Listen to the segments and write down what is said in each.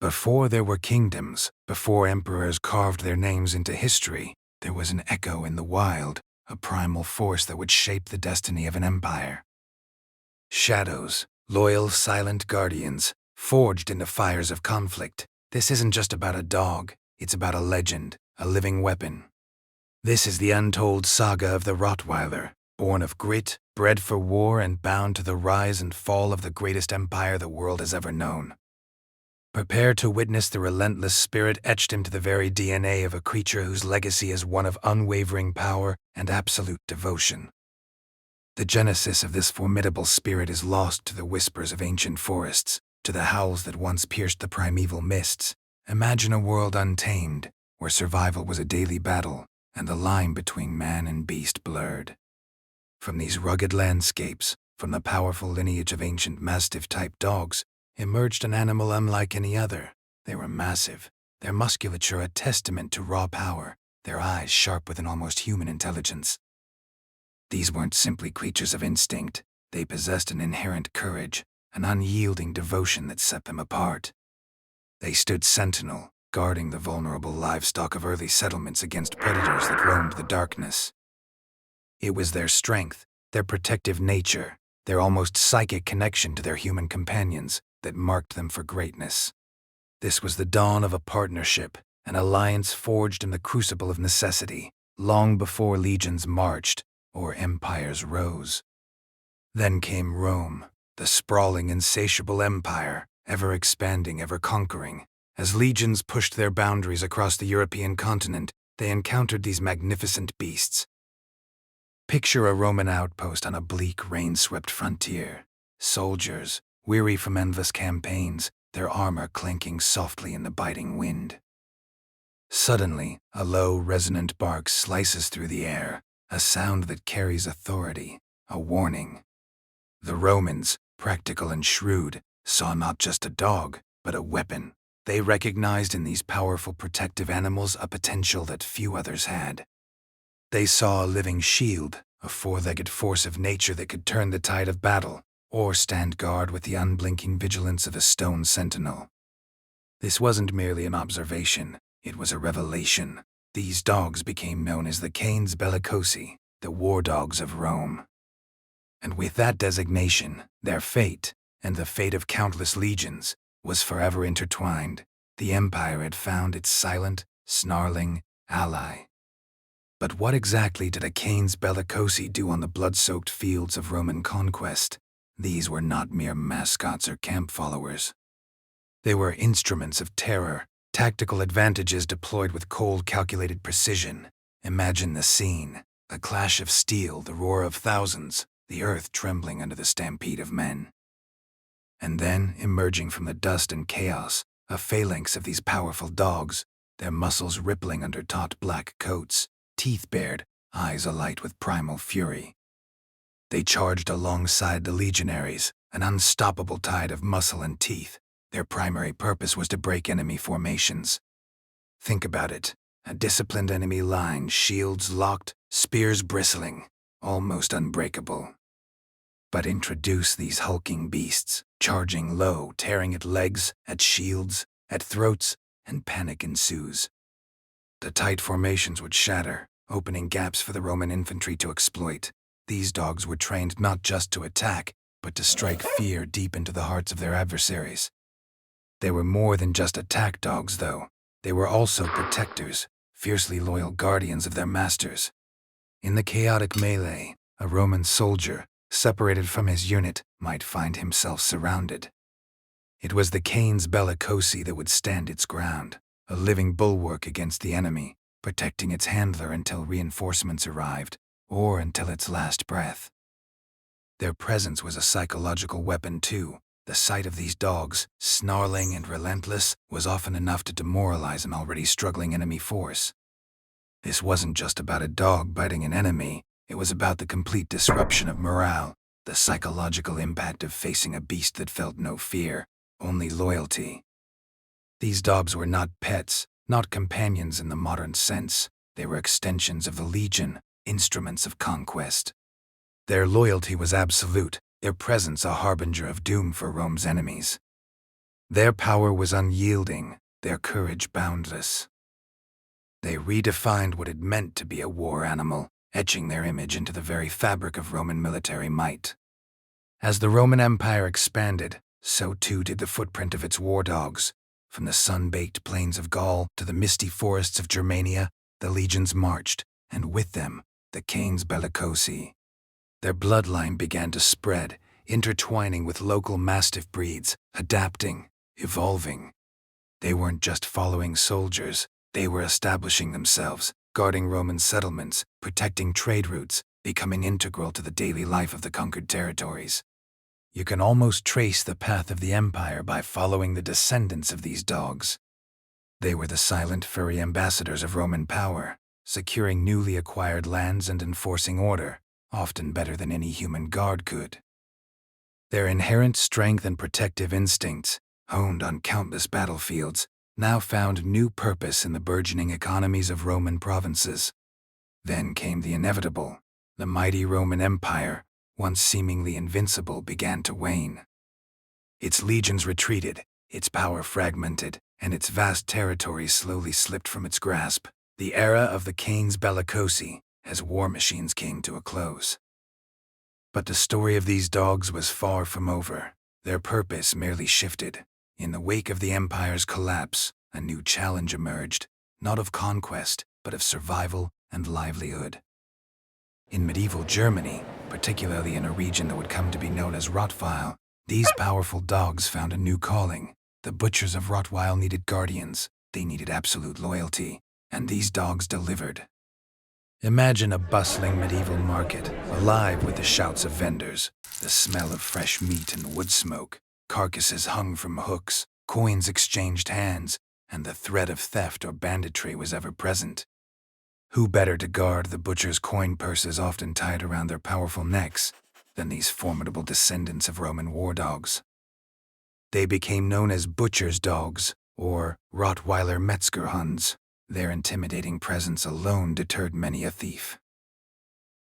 Before there were kingdoms, before emperors carved their names into history, there was an echo in the wild, a primal force that would shape the destiny of an empire. Shadows, loyal, silent guardians, forged in the fires of conflict. This isn't just about a dog, it's about a legend, a living weapon. This is the untold saga of the Rottweiler, born of grit, bred for war, and bound to the rise and fall of the greatest empire the world has ever known. Prepare to witness the relentless spirit etched into the very DNA of a creature whose legacy is one of unwavering power and absolute devotion. The genesis of this formidable spirit is lost to the whispers of ancient forests, to the howls that once pierced the primeval mists. Imagine a world untamed, where survival was a daily battle, and the line between man and beast blurred. From these rugged landscapes, from the powerful lineage of ancient mastiff-type dogs, emerged an animal unlike any other. They were massive, their musculature a testament to raw power, their eyes sharp with an almost human intelligence. These weren't simply creatures of instinct, they possessed an inherent courage, an unyielding devotion that set them apart. They stood sentinel, guarding the vulnerable livestock of early settlements against predators that roamed the darkness. It was their strength, their protective nature, their almost psychic connection to their human companions that marked them for greatness. This was the dawn of a partnership, an alliance forged in the crucible of necessity, long before legions marched or empires rose. Then came Rome, the sprawling, insatiable empire, ever expanding, ever conquering. As legions pushed their boundaries across the European continent, they encountered these magnificent beasts. Picture a Roman outpost on a bleak, rain-swept frontier. Soldiers, weary from endless campaigns, their armor clanking softly in the biting wind. Suddenly, a low, resonant bark slices through the air, a sound that carries authority, a warning. The Romans, practical and shrewd, saw not just a dog, but a weapon. They recognized in these powerful protective animals a potential that few others had. They saw a living shield, a four-legged force of nature that could turn the tide of battle, or stand guard with the unblinking vigilance of a stone sentinel. This wasn't merely an observation, it was a revelation. These dogs became known as the Canes Bellicosi, the war dogs of Rome. And with that designation, their fate, and the fate of countless legions, was forever intertwined. The empire had found its silent, snarling ally. But what exactly did a Canes Bellicosi do on the blood-soaked fields of Roman conquest? These were not mere mascots or camp followers. They were instruments of terror, tactical advantages deployed with cold, calculated precision. Imagine the scene, a clash of steel, the roar of thousands, the earth trembling under the stampede of men. And then, emerging from the dust and chaos, a phalanx of these powerful dogs, their muscles rippling under taut black coats, teeth bared, eyes alight with primal fury. They charged alongside the legionaries, an unstoppable tide of muscle and teeth. Their primary purpose was to break enemy formations. Think about it, a disciplined enemy line, shields locked, spears bristling, almost unbreakable. But introduce these hulking beasts, charging low, tearing at legs, at shields, at throats, and panic ensues. The tight formations would shatter, opening gaps for the Roman infantry to exploit. These dogs were trained not just to attack, but to strike fear deep into the hearts of their adversaries. They were more than just attack dogs, though. They were also protectors, fiercely loyal guardians of their masters. In the chaotic melee, a Roman soldier, separated from his unit, might find himself surrounded. It was the Canes Bellicosi that would stand its ground, a living bulwark against the enemy, protecting its handler until reinforcements arrived, or until its last breath. Their presence was a psychological weapon too. The sight of these dogs, snarling and relentless, was often enough to demoralize an already struggling enemy force. This wasn't just about a dog biting an enemy, it was about the complete disruption of morale, the psychological impact of facing a beast that felt no fear, only loyalty. These dogs were not pets, not companions in the modern sense. They were extensions of the legion, instruments of conquest. Their loyalty was absolute, their presence a harbinger of doom for Rome's enemies. Their power was unyielding, their courage boundless. They redefined what it meant to be a war animal, etching their image into the very fabric of Roman military might. As the Roman Empire expanded, so too did the footprint of its war dogs. From the sun-baked plains of Gaul to the misty forests of Germania, the legions marched, and with them, the canes bellicosi. Their bloodline began to spread, intertwining with local mastiff breeds, adapting, evolving. They weren't just following soldiers, they were establishing themselves, guarding Roman settlements, protecting trade routes, becoming integral to the daily life of the conquered territories. You can almost trace the path of the empire by following the descendants of these dogs. They were the silent, furry ambassadors of Roman power, securing newly acquired lands and enforcing order, often better than any human guard could. Their inherent strength and protective instincts, honed on countless battlefields, now found new purpose in the burgeoning economies of Roman provinces. Then came the inevitable. The mighty Roman Empire, once seemingly invincible, began to wane. Its legions retreated, its power fragmented, and its vast territory slowly slipped from its grasp. The era of the canes bellicosi, as war machines, came to a close. But the story of these dogs was far from over. Their purpose merely shifted. In the wake of the empire's collapse, a new challenge emerged, not of conquest, but of survival and livelihood. In medieval Germany, particularly in a region that would come to be known as Rottweil, these powerful dogs found a new calling. The butchers of Rottweil needed guardians, they needed absolute loyalty, and these dogs delivered. Imagine a bustling medieval market, alive with the shouts of vendors, the smell of fresh meat and wood smoke, carcasses hung from hooks, coins exchanged hands, and the threat of theft or banditry was ever present. Who better to guard the butcher's coin purses often tied around their powerful necks than these formidable descendants of Roman war dogs? They became known as butcher's dogs, or Rottweiler Metzgerhunds. Their intimidating presence alone deterred many a thief.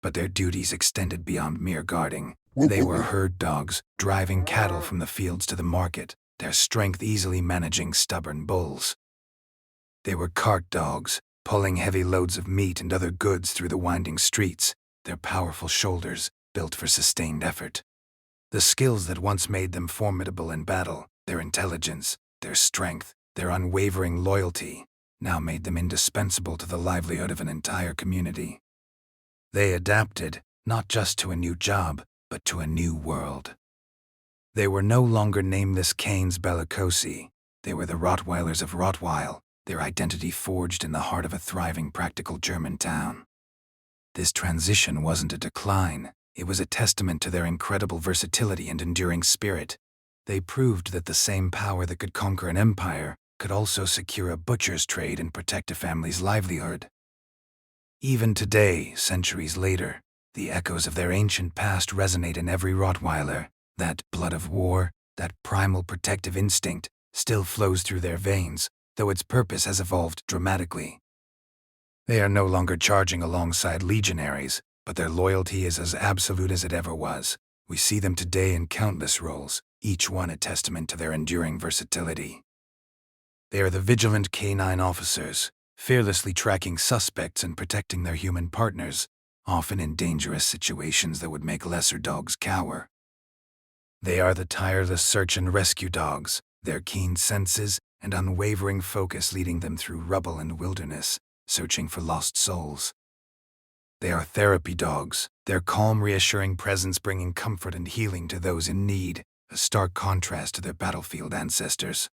But their duties extended beyond mere guarding. They were herd dogs, driving cattle from the fields to the market, their strength easily managing stubborn bulls. They were cart dogs, pulling heavy loads of meat and other goods through the winding streets, their powerful shoulders built for sustained effort. The skills that once made them formidable in battle, their intelligence, their strength, their unwavering loyalty, now made them indispensable to the livelihood of an entire community. They adapted, not just to a new job, but to a new world. They were no longer nameless canes bellicosi. They were the Rottweilers of Rottweil, their identity forged in the heart of a thriving practical German town. This transition wasn't a decline, it was a testament to their incredible versatility and enduring spirit. They proved that the same power that could conquer an empire could also secure a butcher's trade and protect a family's livelihood. Even today, centuries later, the echoes of their ancient past resonate in every Rottweiler. That blood of war, that primal protective instinct, still flows through their veins, though its purpose has evolved dramatically. They are no longer charging alongside legionaries, but their loyalty is as absolute as it ever was. We see them today in countless roles, each one a testament to their enduring versatility. They are the vigilant canine officers, fearlessly tracking suspects and protecting their human partners, often in dangerous situations that would make lesser dogs cower. They are the tireless search and rescue dogs, their keen senses and unwavering focus leading them through rubble and wilderness, searching for lost souls. They are therapy dogs, their calm, reassuring presence bringing comfort and healing to those in need, a stark contrast to their battlefield ancestors.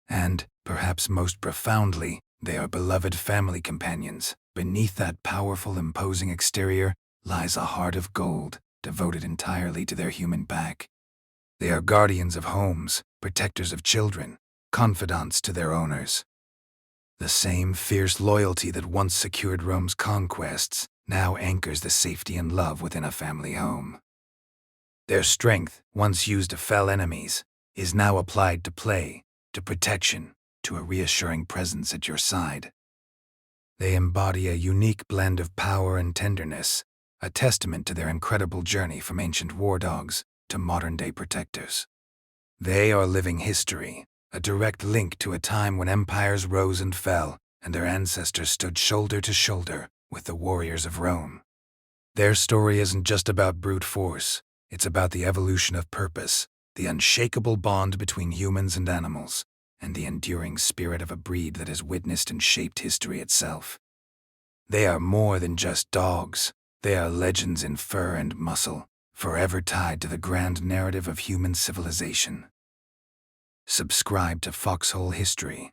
And, perhaps most profoundly, they are beloved family companions. Beneath that powerful, imposing exterior lies a heart of gold, devoted entirely to their human pack. They are guardians of homes, protectors of children, confidants to their owners. The same fierce loyalty that once secured Rome's conquests now anchors the safety and love within a family home. Their strength, once used to fell enemies, is now applied to play, to protection, to a reassuring presence at your side. They embody a unique blend of power and tenderness, a testament to their incredible journey from ancient war dogs to modern-day protectors. They are living history, a direct link to a time when empires rose and fell, and their ancestors stood shoulder to shoulder with the warriors of Rome. Their story isn't just about brute force, it's about the evolution of purpose, the unshakable bond between humans and animals, and the enduring spirit of a breed that has witnessed and shaped history itself. They are more than just dogs. They are legends in fur and muscle, forever tied to the grand narrative of human civilization. Subscribe to Foxhole History